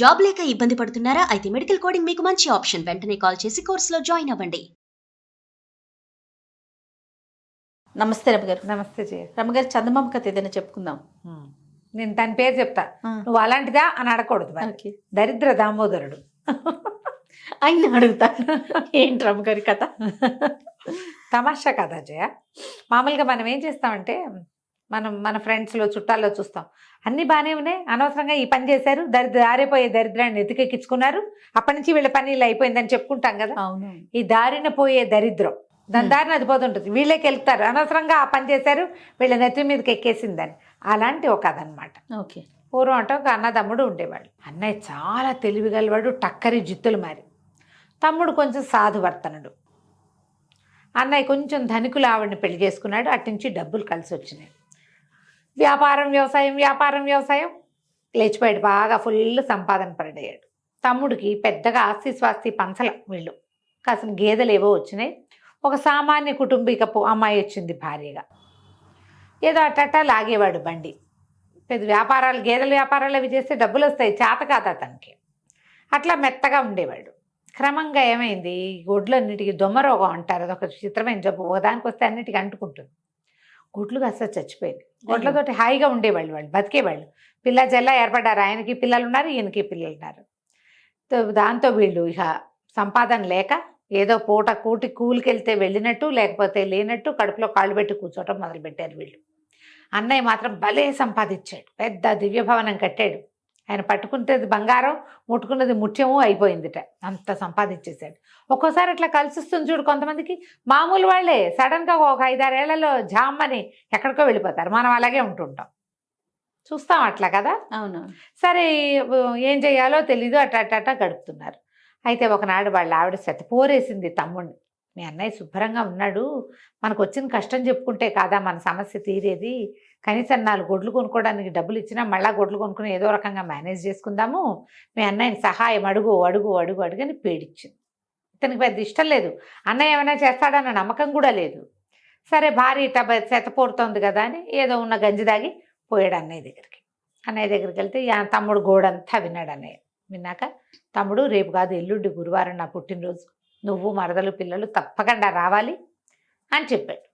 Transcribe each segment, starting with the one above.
Job లేక ఇబ్బంది పడుతున్నారా? అయితే మెడికల్ కోడింగ్ మీకు మంచి ఆప్షన్. వెంటనే కాల్ చేసి కోర్సులో జాయిన్ అవ్వండి. నమస్తే రమగారు. నమస్తే జయ. రమగారు, చందమామ కథ ఏదైనా చెప్పుకుందాం. నేను తన పేరు చెప్తా, నువ్వు అలాంటిదా అని అడగకూడదు. ఓకే. దరిద్ర దామోదరుడు ఆయన అడుగుతా. ఏంటి రమగారి కథ? తమాషా కదా జయ. మామూలుగా మనం ఏం చేస్తామంటే, మన ఫ్రెండ్స్లో చుట్టాల్లో చూస్తాం, అన్నీ బాగానే ఉన్నాయి, అనవసరంగా ఈ పని చేశారు, దారిపోయే దరిద్రాన్ని ఎతికెక్కించుకున్నారు, అప్పటి నుంచి వీళ్ళ పని ఇలా అయిపోయిందని చెప్పుకుంటాం కదా. అవును. ఈ దారిన పోయే దరిద్రం దాని దారిని అది పోతుంటుంది, వీళ్ళకి వెళ్తారు, అనవసరంగా ఆ పని చేశారు, వీళ్ళ నెత్తి మీదకి ఎక్కేసిందని. అలాంటి ఒక కథ అనమాట. ఓకే. పూర్వం అంటే ఒక అన్నదమ్ముడు ఉండేవాడు. అన్నయ్య చాలా తెలివిగలవాడు, టక్కరి జిత్తులు మారి. తమ్ముడు కొంచెం సాధువర్తనుడు. అన్నయ్య కొంచెం ధనికులు ఆవిడని పెళ్లి చేసుకున్నాడు. అట్నుంచి డబ్బులు కలిసి వచ్చినాయి. వ్యాపారం వ్యవసాయం లేచిపోయాడు. బాగా ఫుల్ సంపాదన పడయ్యాడు. తమ్ముడికి పెద్దగా ఆస్తి స్వాస్తి పంచల. వీళ్ళు కాసిన గేదెలు ఏవో వచ్చినాయి. ఒక సామాన్య కుటుంబీకపు అమ్మాయి వచ్చింది భార్యగా. ఏదో అట్టట లాగేవాడు బండి. పెద్ద వ్యాపారాలు, గేదెల వ్యాపారాలు అవి చేస్తే డబ్బులు వస్తాయి, చేత కాదు అతనికి. అట్లా మెత్తగా ఉండేవాడు. క్రమంగా ఏమైంది, గొడ్లన్నిటికీ దొమ్మరోగం అంటారు, అదొక చిత్రమైన జబ్బు. ఒకదానికి వస్తే అన్నిటికీ అంటుకుంటుంది. గుడ్లు కాస్త చచ్చిపోయింది. గొడ్లతోటి హాయిగా ఉండేవాళ్ళు, వాళ్ళు బతికేవాళ్ళు. పిల్ల జల్ల ఏర్పడ్డారు. ఆయనకి పిల్లలు ఉన్నారు, ఈయనకి పిల్లలు ఉన్నారు. దాంతో వీళ్ళు ఇక సంపాదన లేక ఏదో పూట కూలికి వెళ్తే వెళ్ళినట్టు, లేకపోతే లేనట్టు కడుపులో కాళ్ళు పెట్టి కూర్చోవటం మొదలుపెట్టారు వీళ్ళు. అన్నయ్య మాత్రం భలే సంపాదించాడు. పెద్ద దివ్యభవనం కట్టాడు. ఆయన పట్టుకున్నది బంగారం, ముట్టుకున్నది ముత్యము అయిపోయిందిట, అంత సంపాదించేశాడు. ఒక్కోసారి అట్లా కలిసిస్తుంది చూడు కొంతమందికి. మామూలు వాళ్ళే సడన్గా ఒక 5-6 ఏళ్లలో జామ్మని ఎక్కడికో వెళ్ళిపోతారు. మనం అలాగే ఉంటుంటాం, చూస్తాం అట్లా కదా. అవును. సరే, ఏం చేయాలో తెలీదు, అట్ట గడుపుతున్నారు. అయితే ఒకనాడు వాళ్ళ ఆవిడ శతపోరేసింది తమ్ముడిని. మీ అన్నయ్య శుభ్రంగా ఉన్నాడు, మనకు వచ్చిన కష్టం చెప్పుకుంటే కాదా మన సమస్య తీరేది, కనీసం 4 గొడ్లు కొనుక్కోవడానికి డబ్బులు ఇచ్చినా మళ్ళీ గొడ్లు కొనుక్కుని ఏదో రకంగా మేనేజ్ చేసుకుందాము, మీ అన్నయ్యని సహాయం అడుగు అని పేడిచ్చింది. ఇతనికి పెద్ద ఇష్టం లేదు, అన్నయ్య ఏమైనా చేస్తాడన్న నమ్మకం కూడా లేదు. సరే, భార్య ఇట్లా శతపోరుతోంది కదా అని ఏదో ఉన్న గంజి దాగి పోయాడు అన్నయ్య దగ్గరికి. అన్నయ్య దగ్గరికి వెళ్తే తమ్ముడు గోడంతా విన్నాడు. అన్నయ్య విన్నాక, తమ్ముడు రేపు కాదు ఎల్లుండి గురువారం నా పుట్టినరోజు, నువ్వు మరదలు పిల్లలు తప్పకుండా రావాలి అని చెప్పాడు.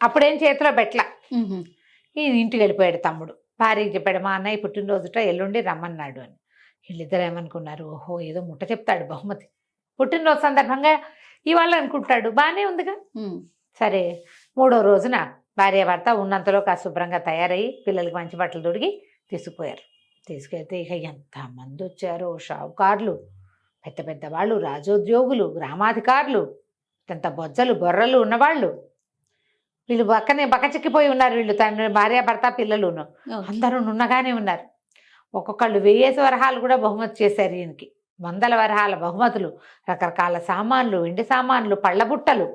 అప్పుడేం చేతిలో పెట్ల, ఈ ఇంటికి వెళ్ళిపోయాడు తమ్ముడు. భార్యకి చెప్పాడు, మా అన్నయ్య పుట్టినరోజుట ఎల్లుండి రమ్మన్నాడు అని. వీళ్ళిద్దరు ఏమనుకున్నారు, ఓహో ఏదో ముట్ట చెప్తాడు బహుమతి, పుట్టినరోజు సందర్భంగా ఇవాళ అనుకుంటాడు, బాగానే ఉందిగా. సరే, 3వ రోజున భార్యాభర్త ఉన్నంతలో కాస్త శుభ్రంగా తయారయ్యి పిల్లలకి మంచి బట్టలు తొడిగి తీసుకుపోయారు. తీసుకెళ్తే ఇక ఎంతమంది వచ్చారో, షావుకారులు, పెద్ద పెద్ద వాళ్ళు, రాజోద్యోగులు, గ్రామాధికారులు, ఎంత బొజ్జలు బొర్రలు ఉన్నవాళ్ళు. వీళ్ళు బక్కచిక్కిపోయి ఉన్నారు. వీళ్ళు తండ్రి భార్యాభర్త పిల్లలును అందరూ నున్నగానే ఉన్నారు. ఒక్కొక్కళ్ళు 1000 వరహాలు కూడా బహుమతి చేశారు ఈయనకి. 100 వరహాల బహుమతులు, రకరకాల సామాన్లు, వెండి సామాన్లు, పళ్ళ బుట్టలు,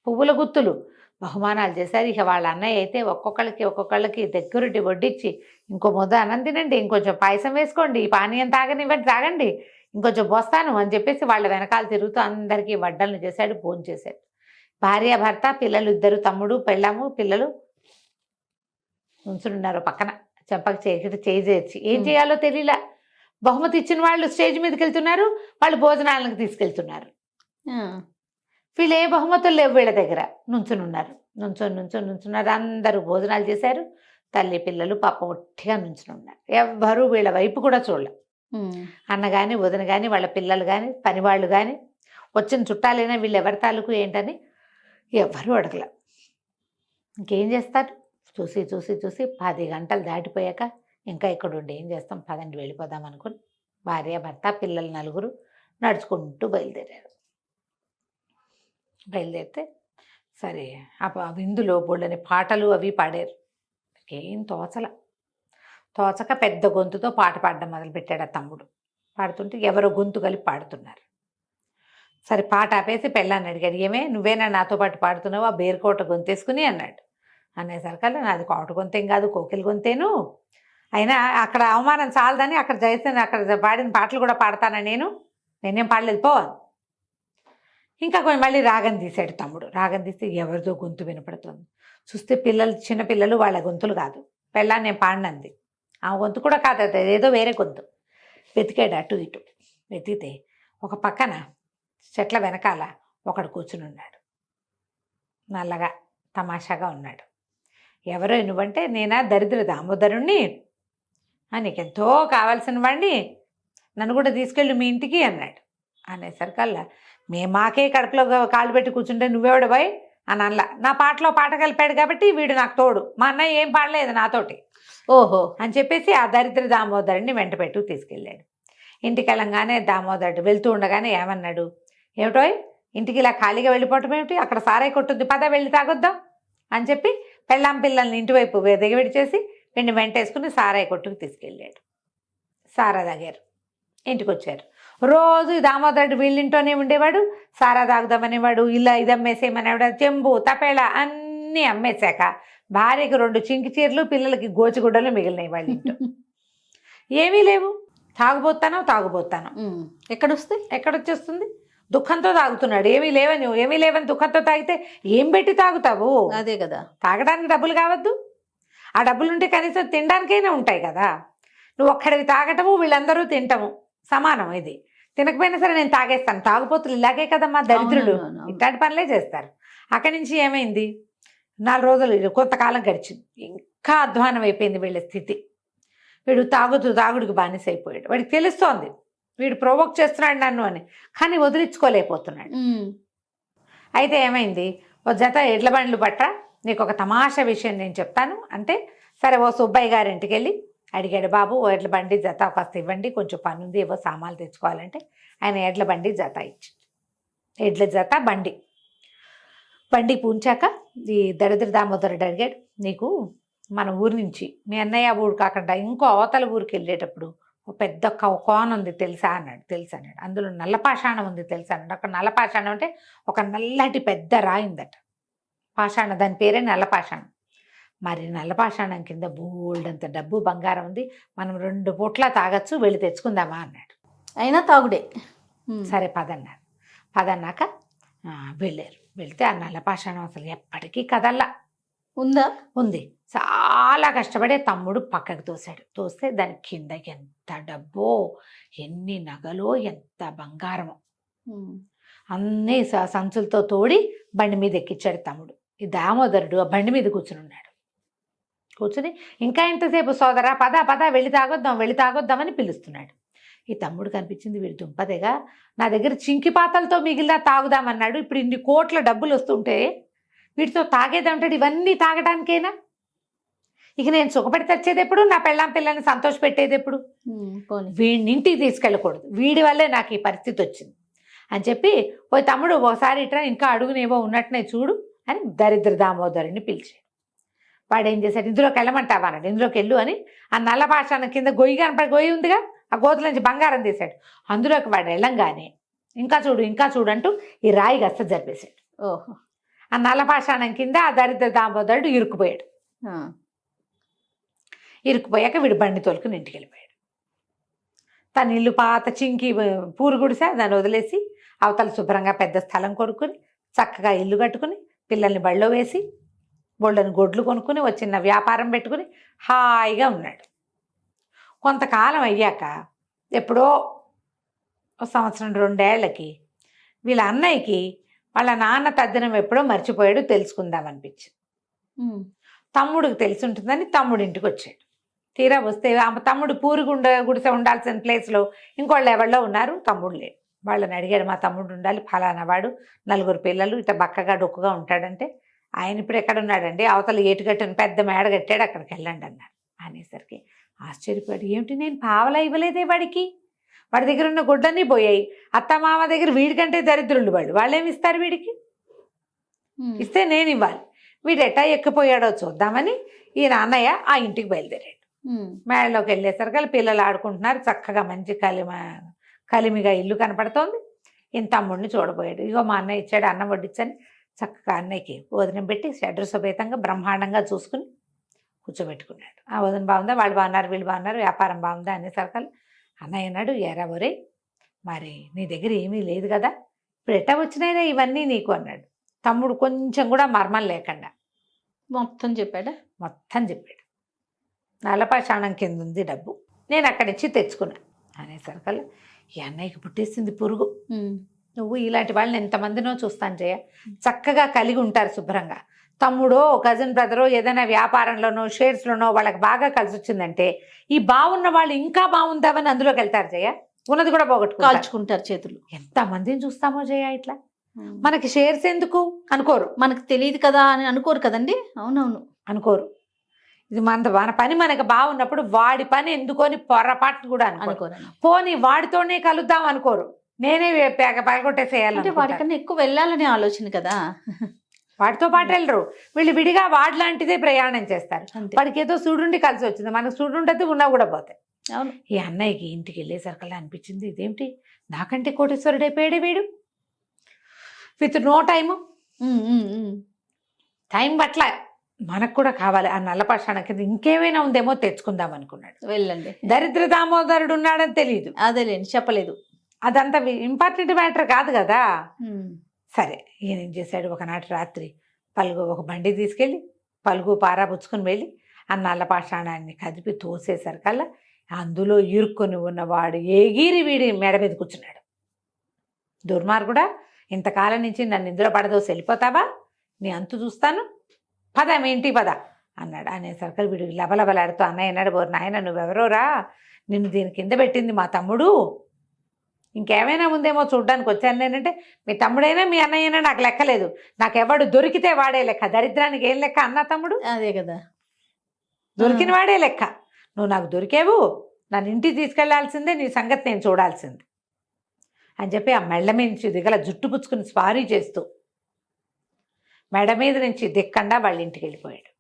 పువ్వుల గుత్తులు బహుమానాలు చేశారు. ఇక వాళ్ళ అన్నయ్య అయితే ఒక్కొక్కళ్ళకి దగ్గరుండి వడ్డించి, ఇంకో ముద్ద అన్నం తినండి, ఇంకొంచెం పాయసం వేసుకోండి, ఈ పానీయం తాగండి, ఇంకొంచెం పోస్తాను అని చెప్పేసి వాళ్ళ వెనకాల తిరుగుతూ అందరికీ వడ్డలను చేశాడు, భోజనం చేశాడు. భార్యాభర్త పిల్లలు ఇద్దరు, తమ్ముడు పెళ్ళాము పిల్లలు ఉంచున్నారు పక్కన, చెంపకి చేయి చేర్చి. ఏం చేయాలో తెలియలా. బహుమతి ఇచ్చిన వాళ్ళు స్టేజ్ మీదకి వెళ్తున్నారు, వాళ్ళు భోజనాలకు తీసుకెళ్తున్నారు. వీళ్ళు ఏ బహుమతులు లేవు వీళ్ళ దగ్గర. నుంచున్నారు. అందరూ భోజనాలు చేశారు. తల్లి పిల్లలు పాప ఒట్టిగా ఉన్నారు. ఎవ్వరూ వీళ్ళ వైపు కూడా చూడలే. అన్న కానీ వదిన కానీ వాళ్ళ పిల్లలు కానీ పనివాళ్ళు కానీ వచ్చిన చుట్టాలైనా వీళ్ళు ఎవరి తాలూకు ఏంటని ఎవ్వరూ అడగల. ఇంకేం చేస్తారు, చూసి 10 గంటలు దాటిపోయాక ఇంకా ఇక్కడ ఉండి ఏం చేస్తాం, పదండి వెళ్ళిపోదాం అనుకుని భార్యాభర్త పిల్లలు 4 నడుచుకుంటూ బయలుదేరితే సరే, ఆ విందులో బోళ్ళని పాటలు అవి పాడారు. ఏం తోచక పెద్ద గొంతుతో పాట పాడడం మొదలుపెట్టాడు ఆ తమ్ముడు. పాడుతుంటే ఎవరో గొంతు కలిపి పాడుతున్నారు. సరే, పాట ఆపేసి పెళ్ళాన్ని అడిగాడు, ఏమే నువ్వేనా నాతో పాటు పాడుతున్నావు, ఆ బేరుకోట గొంతేసుకుని అన్నాడు. అనేసరికల్లా నాది కోట గొంతేం కాదు, కోకిల గొంతేను, అయినా అక్కడ అవమానం చాలదని అక్కడ పాడిన పాటలు కూడా పాడతానా, నేనేం పాడలేదు పో. ఇంకా మళ్ళీ రాగం తీశాడు తమ్ముడు. రాగం తీస్తే ఎవరిదో గొంతు వినపడుతుంది. చూస్తే చిన్నపిల్లలు, వాళ్ళ గొంతులు కాదు. పెళ్ళాన్ని నేను పాడినంది ఆ గొంతు కూడా కాదు, ఏదో వేరే గొంతు. వెతికాడు అటు ఇటు. వెతికితే ఒక పక్కన చెట్ల వెనకాల ఒకడు కూర్చుని ఉన్నాడు. నల్లగా తమాషాగా ఉన్నాడు. ఎవరో నువ్వంటే, నేనా దరిద్ర దామోదరుణ్ణి, నీకెంతో కావాల్సిన వాడిని, నన్ను కూడా తీసుకెళ్ళి మీ ఇంటికి అన్నాడు. అనేసరికల్లా మాకే కడుపులో కాళ్ళు పెట్టి కూర్చుంటే నువ్వెవడు బాయ్ అని అనలా. నా పాటలో పాట కలిపాడు కాబట్టి వీడు నాకు తోడు, మా అన్నయ్య ఏం పాడలేదు నాతోటి ఓహో అని చెప్పేసి ఆ దరిద్ర దామోదరుడిని వెంట పెట్టు తీసుకెళ్ళాడు. ఇంటికి వెళ్ళంగానే దామోదరుడు వెళ్తూ ఉండగానే ఏమన్నాడు, ఏమిటో ఇంటికి ఇలా ఖాళీగా వెళ్ళిపోవటం ఏమిటి, అక్కడ సారాయి కొట్టుద్ది, పద వెళ్ళి తాగొద్దాం అని చెప్పి పెళ్ళాం పిల్లల్ని ఇంటివైపు దిగవిడి చేసి వీడిని వెంటేసుకుని సారాయి కొట్టుకు తీసుకెళ్ళాడు. సారా తాగారు, ఇంటికి వచ్చారు. రోజు దామోదరుడు వీళ్ళింటోనే ఉండేవాడు. సారా తాగుదామనేవాడు, ఇలా ఇది అమ్మేసేయమనేవాడు. చెంబు తపేళ అన్నీ అమ్మేశాక భార్యకి 2 చింకి చీరలు, పిల్లలకి గోచిగుడ్డలు మిగిలినాయి వాళ్ళ ఇంట్లో. ఏమీ లేవు. తాగుబోతాను ఎక్కడొచ్చేస్తుంది? దుఃఖంతో తాగుతున్నాడు. ఏమీ లేవని దుఃఖంతో తాగితే ఏం పెట్టి తాగుతావు? అదే కదా, తాగడానికి డబ్బులు కావద్దు? ఆ డబ్బులుంటే కనీసం తినడానికైనా ఉంటాయి కదా. నువ్వు ఒక్కడివి తాగటము, వీళ్ళందరూ తింటము సమానం. ఇది తినకపోయినా సరే నేను తాగేస్తాను. తాగుపోతులు ఇలాగే కదమ్మా దరిద్రులు, ఇట్లాంటి పనులే చేస్తారు. అక్కడి నుంచి ఏమైంది, 4 రోజులు కొంతకాలం గడిచింది. ఇంకా అధ్వానం అయిపోయింది వీళ్ళ స్థితి. వీడు తాగుడికి బానిస అయిపోయాడు. వాడికి తెలుస్తోంది వీడు ప్రొవోక్ చేస్తున్నాడు నన్ను అని, కానీ వదిలించుకోలేకపోతున్నాడు. అయితే ఏమైంది, ఓ జత ఎడ్ల బండ్లు పట్రా, నీకు ఒక తమాషా విషయం నేను చెప్తాను అంటే, సరే ఓ సుబ్బయ్య గారి ఇంటికి వెళ్ళి అడిగాడు, బాబు ఓ ఎడ్ల బండి జత కాస్త ఇవ్వండి, కొంచెం పని ఉంది, ఏవో సామాన్లు తెచ్చుకోవాలంటే ఆయన ఎడ్ల బండి జత ఇచ్చి, ఎడ్ల జత బండి పూంచాక ఈ దరిద్ర దామోదరుడు అడిగాడు, నీకు మన ఊరి నుంచి మీ అన్నయ్య ఊరు కాకుండా ఇంకో అవతల ఊరికి వెళ్ళేటప్పుడు ఒక పెద్ద కోన ఉంది తెలుసా అన్నాడు. తెలుసు అన్నాడు. అందులో నల్లపాషాణం ఉంది తెలుసా అన్నాడు. అక్కడ నల్లపాషాణం అంటే ఒక నల్లటి పెద్ద రాయిందట పాషాణం, దాని పేరే నల్లపాషాణం. మరి నల్లపాషాణం కింద బోల్డంత డబ్బు బంగారం ఉంది, మనం 2 పూట్ల తాగొచ్చు, వెళ్ళి తెచ్చుకుందామా అన్నాడు. అయినా తాగుడే. సరే పదన్నారు. పదన్నాక వెళ్ళారు. వెళ్తే ఆ నల్లపాషాణం అసలు ఎప్పటికీ కదల్లా ఉంది. చాలా కష్టపడే తమ్ముడు పక్కకు తోస్తే దాని కింద ఎంత డబ్బో, ఎన్ని నగలో, ఎంత బంగారమో అన్నీ సంచులతో తోడి బండి మీద ఎక్కించాడు తమ్ముడు. ఈ దామోదరుడు ఆ బండి మీద కూర్చుని ఇంకా ఎంతసేపు సోదరా, పద వెళ్ళి తాగొద్దామని పిలుస్తున్నాడు. ఈ తమ్ముడు కనిపించింది, వీడి దుంపదేగా, నా దగ్గర చింకి పాతలతో మిగిలిన తాగుదామన్నాడు, ఇప్పుడు ఇన్ని కోట్ల డబ్బులు వస్తుంటే వీటితో తాగేదంటాడు, ఇవన్నీ తాగడానికేనా? ఇక నేను సుఖపడి తెచ్చేది ఎప్పుడు, నా పిల్లని సంతోష పెట్టేది ఎప్పుడు? వీడిని ఇంటికి తీసుకెళ్ళకూడదు, వీడి వల్లే నాకు ఈ పరిస్థితి వచ్చింది అని చెప్పి, ఓ తమ్ముడు ఒకసారి ఇట్లా ఇంకా అడుగునేవో ఉన్నట్టునే చూడు అని దరిద్ర దామోదరుని పిలిచాడు. వాడు ఏం చేశాడు, ఇందులోకి వెళ్ళమంటావా అన్నాడు. ఇందులోకి వెళ్ళు అని ఆ నల్లపాషాణం కింద గొయ్యి ఉందిగా, ఆ గోతుల నుంచి బంగారం తీశాడు. అందులోకి వాడు వెళ్ళంగానే ఇంకా చూడు అంటూ ఈ రాయి గస్త జరిపేశాడు. ఓహో, ఆ నల్లపాషాణం కింద ఆ దరిద్ర దామోదరుడు ఇరుక్కుపోయాడు. ఇరుక్కుపోయాక వీడు బండి తోలుకుని ఇంటికి వెళ్ళిపోయాడు. తన ఇల్లు పాత చింకి పూరు గుడిసే, దాన్ని వదిలేసి అవతల శుభ్రంగా పెద్ద స్థలం కొనుక్కుని చక్కగా ఇల్లు కట్టుకుని పిల్లల్ని బళ్ళో వేసి బోళ్ళని గొడ్లు కొనుక్కుని ఓ చిన్న వ్యాపారం పెట్టుకుని హాయిగా ఉన్నాడు. కొంతకాలం అయ్యాక ఎప్పుడో 1 సంవత్సరం 2 ఏళ్లకి వీళ్ళ అన్నయ్యకి వాళ్ళ నాన్న తద్దినం ఎప్పుడో మర్చిపోయాడు, తెలుసుకుందామనిపించింది. తమ్ముడికి తెలిసి ఉంటుందని తమ్ముడి ఇంటికి వచ్చాడు. తీరా వస్తే ఆ తమ్ముడు పూరి గుడిసె ఉండాల్సిన ప్లేస్లో ఇంకోళ్ళు ఎవరిలో ఉన్నారు, తమ్ముడు లేడు. వాళ్ళని అడిగాడు, మా తమ్ముడు ఉండాలి, ఫలానా వాడు, 4 పిల్లలు, ఇట్లా బక్కగా డొక్కుగా ఉంటాడంటే, ఆయన ఇప్పుడు ఎక్కడున్నాడండి, అవతల ఏటుగట్టుని పెద్ద మేడ కట్టాడు, అక్కడికి వెళ్ళండి అన్నారు. అనేసరికి ఆశ్చర్యపోయాడు, ఏమిటి నేను పావలా ఇవ్వలేదే వాడి దగ్గర ఉన్న గుడ్డన్నీ పోయాయి, అత్తమామ దగ్గర వీడికంటే దరిద్రులు వాళ్ళేమి ఇస్తారు వీడికి, ఇస్తే నేను ఇవ్వాలి, వీడు ఎట్టా ఎక్కిపోయాడో చూద్దామని ఈ నాన్నయ్య ఆ ఇంటికి బయలుదేరాడు. మేడలోకి వెళ్ళేసరికి పిల్లలు ఆడుకుంటున్నారు, చక్కగా మంచి కలిమిగా ఇల్లు కనపడుతోంది. ఈయన తమ్ముడిని చూడబోయాడు. ఇగో మా అన్నయ్య ఇచ్చాడు, అన్నం వడ్డించని చక్కగా అన్నయ్యకి భోజనం పెట్టి షడ్రు సమేతంగా బ్రహ్మాండంగా చూసుకుని కూర్చోబెట్టుకున్నాడు. ఆ వదిన బాగుందా, వాళ్ళు బాగున్నారు, వీళ్ళు బాగున్నారు, వ్యాపారం బాగుందా అనేసరికి అన్నయ్య అన్నాడు, ఎరా ఒరే మరి నీ దగ్గర ఏమీ లేదు కదా, ఇప్పుడు ఎట్టా వచ్చినాయినా ఇవన్నీ నీకు అన్నాడు. తమ్ముడు కొంచెం కూడా మర్మం లేకుండా మొత్తం చెప్పాడు. నల్లపాషాణం కింద ఉంది డబ్బు, నేను అక్కడి నుంచి తెచ్చుకున్నా, అనేసరికల్లా ఈ అన్నయ్యకి పుట్టేసింది పురుగు. ఉమ్. నువ్వు ఇలాంటి వాళ్ళని ఎంతమందినో చూస్తాను జయ, చక్కగా కలిగి ఉంటారు శుభ్రంగా. తమ్ముడో కజిన్ బ్రదరో ఏదైనా వ్యాపారంలోనో షేర్స్లోనో వాళ్ళకి బాగా కలిసి వచ్చిందంటే ఈ బాగున్న వాళ్ళు ఇంకా బాగుందామని అందులోకి వెళ్తారు జయ, ఉన్నది కూడా పోగొట్టుకుంటారు. కాల్చుకుంటారు చేతులు. ఎంతమందిని చూస్తామో జయ ఇట్లా. మనకి షేర్స్ ఎందుకు అనుకోరు, మనకు తెలియదు కదా అని అనుకోరు కదండి. అవునవును. అనుకోరు. ఇది మన పని మనకు బాగున్నప్పుడు వాడి పని ఎందుకొని పొరపాటును కూడా అనుకోరు. అనుకోరు. పోనీ వాడితోనే కలుద్దాం అనుకోరు, నేనే అంటే పగలగొట్టేసేయాలి. వాడికన్నా ఎక్కువ వెళ్ళాలనే ఆలోచన కదా. వాడితో పాటు వెళ్ళరు, వీళ్ళు విడిగా వాడి లాంటిదే ప్రయాణం చేస్తారు. అంతే. వాడికి ఏదో సూడుండి కలిసి వచ్చింది, మనకు సూడుండదు ఉన్నా కూడా పోతాయి. అవును. ఈ అన్నయ్యకి ఇంటికి వెళ్ళేసరికల్లా అనిపించింది, ఇదేమిటి నాకంటే కోటేశ్వరుడైపోయాడే వీడు, with no time. Um, um, um. Time పట్ల మనకు కూడా కావాలి. ఆ నల్లపాషాణ కింద ఇంకేమైనా ఉందేమో తెచ్చుకుందాం అనుకున్నాడు. వెళ్ళండి. దరిద్ర దామోదరుడు ఉన్నాడని తెలియదు, అదేలేండి, చెప్పలేదు. అదంతా ఇంపార్టెంట్ మ్యాటర్ కాదు కదా. ఉమ్. సరే ఈయన ఏం చేశాడు, ఒకనాటి రాత్రి ఒక బండి తీసుకెళ్ళి పలుగు పారా పుచ్చుకొని వెళ్ళి ఆ నల్లపాషాణాన్ని కదిపి తోసేసరికల్లా అందులో ఇరుక్కొని ఉన్నవాడు ఎగిరి వీడి మెడ మీద కూర్చున్నాడు. దుర్మార్గుడా, ఇంతకాలం నుంచి నన్ను ఇందులో పడదోసి వెళ్ళిపోతావా, నీ అంతు చూస్తాను, పద మీ ఇంటికి పద అన్నాడు. అనేసరికి వీడు లబలబలాడుతూ అన్నయ్య అన్నాడు, బోరు నాయన నువ్వెవరోరా, నిన్ను దీని కింద పెట్టింది మా తమ్ముడు, ఇంకేమైనా ఉందేమో చూడ్డానికి వచ్చాను నేనంటే మీ తమ్ముడైనా మీ అన్నయ్యైనా నాకు లెక్కలేదు, నాకెవడు దొరికితే వాడే లెక్క, దరిద్రానికి ఏం లెక్క అన్న తమ్ముడు, అదే కదా, దొరికిన వాడే లెక్క. నువ్వు నాకు దొరికేవు, నన్ను ఇంటికి తీసుకెళ్లాల్సిందే, నీ సంగతి నేను చూడాల్సింది అని చెప్పి ఆ మెళ్ళ మీద నుంచి దిగల జుట్టు పుచ్చుకుని స్వారీ చేస్తూ మెడ మీద నుంచి దిక్కండా వాళ్ళ ఇంటికి వెళ్ళిపోయాడు.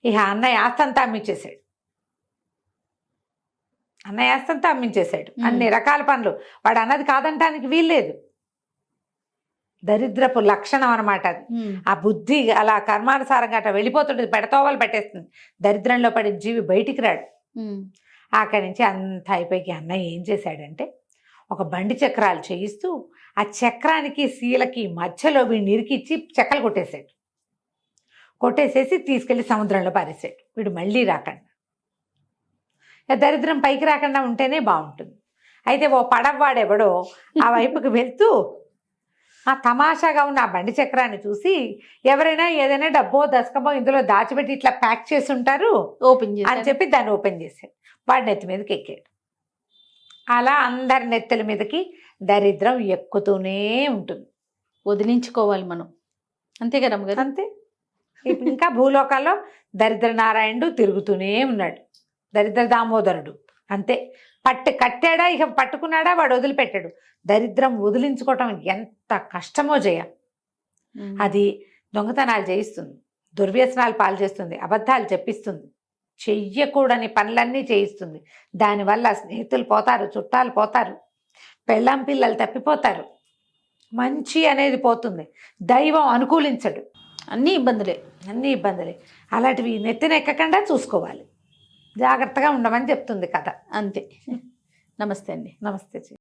ఇక అన్నయ్య ఆస్తంతా అమ్మించేశాడు. అన్నయ్య ఆస్తంతా అమ్మించేశాడు. అన్ని రకాల పనులు వాడు అన్నది కాదంటానికి వీల్లేదు. దరిద్రపు లక్షణం అనమాట అది. ఆ బుద్ధి అలా కర్మానుసారంగా అట్లా వెళ్ళిపోతుంటుంది, పెడతోవలు పెట్టేస్తుంది. దరిద్రంలో పడిన జీవి బయటికి రాడు. అక్కడి నుంచి అంత అయిపోయి అన్నయ్య ఏం చేశాడంటే ఒక బండి చక్రాలు చేయిస్తూ ఆ చక్రానికి శీలకి మధ్యలో వీడిని ఇరికిచ్చి చెక్కలు కొట్టేశాడు. కొట్టేసేసి తీసుకెళ్ళి సముద్రంలో పారేశాడు. వీడు మళ్ళీ రాకుండా, దరిద్రం పైకి రాకుండా ఉంటేనే బాగుంటుంది. అయితే ఓ పడవవాడెవడో ఆ వైపుకి వెళ్తూ ఆ తమాషాగా ఉన్న ఆ బండి చక్రాన్ని చూసి ఎవరైనా ఏదైనా డబ్బో దశకమో ఇందులో దాచిపెట్టి ఇట్లా ప్యాక్ చేసి ఉంటారు ఓపెన్ అని చెప్పి దాన్ని ఓపెన్ చేశాడు. వాడి నెత్తి మీదకి ఎక్కాడు. అలా అందరి నెత్తుల మీదకి దరిద్రం ఎక్కుతూనే ఉంటుంది. వదిలించుకోవాలి మనం, అంతే కదా అమ్మగారు. అంతే. ఇంకా భూలోకాల్లో దరిద్ర నారాయణుడు తిరుగుతూనే ఉన్నాడు, దరిద్ర దామోదరుడు అంతే. కట్టాడా, ఇక పట్టుకున్నాడా, వాడు వదిలిపెట్టాడు. దరిద్రం వదిలించుకోవటం ఎంత కష్టమో జయ. అది దొంగతనాలు చేయిస్తుంది, దుర్వ్యసనాలు పాలు చేస్తుంది, అబద్ధాలు చెప్పిస్తుంది, చెయ్యకూడని పనులన్నీ చేయిస్తుంది. దానివల్ల స్నేహితులు పోతారు, చుట్టాలు పోతారు, పెళ్ళాం పిల్లలు తప్పిపోతారు, మంచి అనేది పోతుంది, దైవం అనుకూలించడు, అన్నీ ఇబ్బందులే. అన్నీ ఇబ్బందులే. అలాంటివి నెత్తినెక్కకుండా చూసుకోవాలి, జాగ్రత్తగా ఉండమని చెప్తుంది కథ. అంతే. నమస్తే అండి. నమస్తే జీ.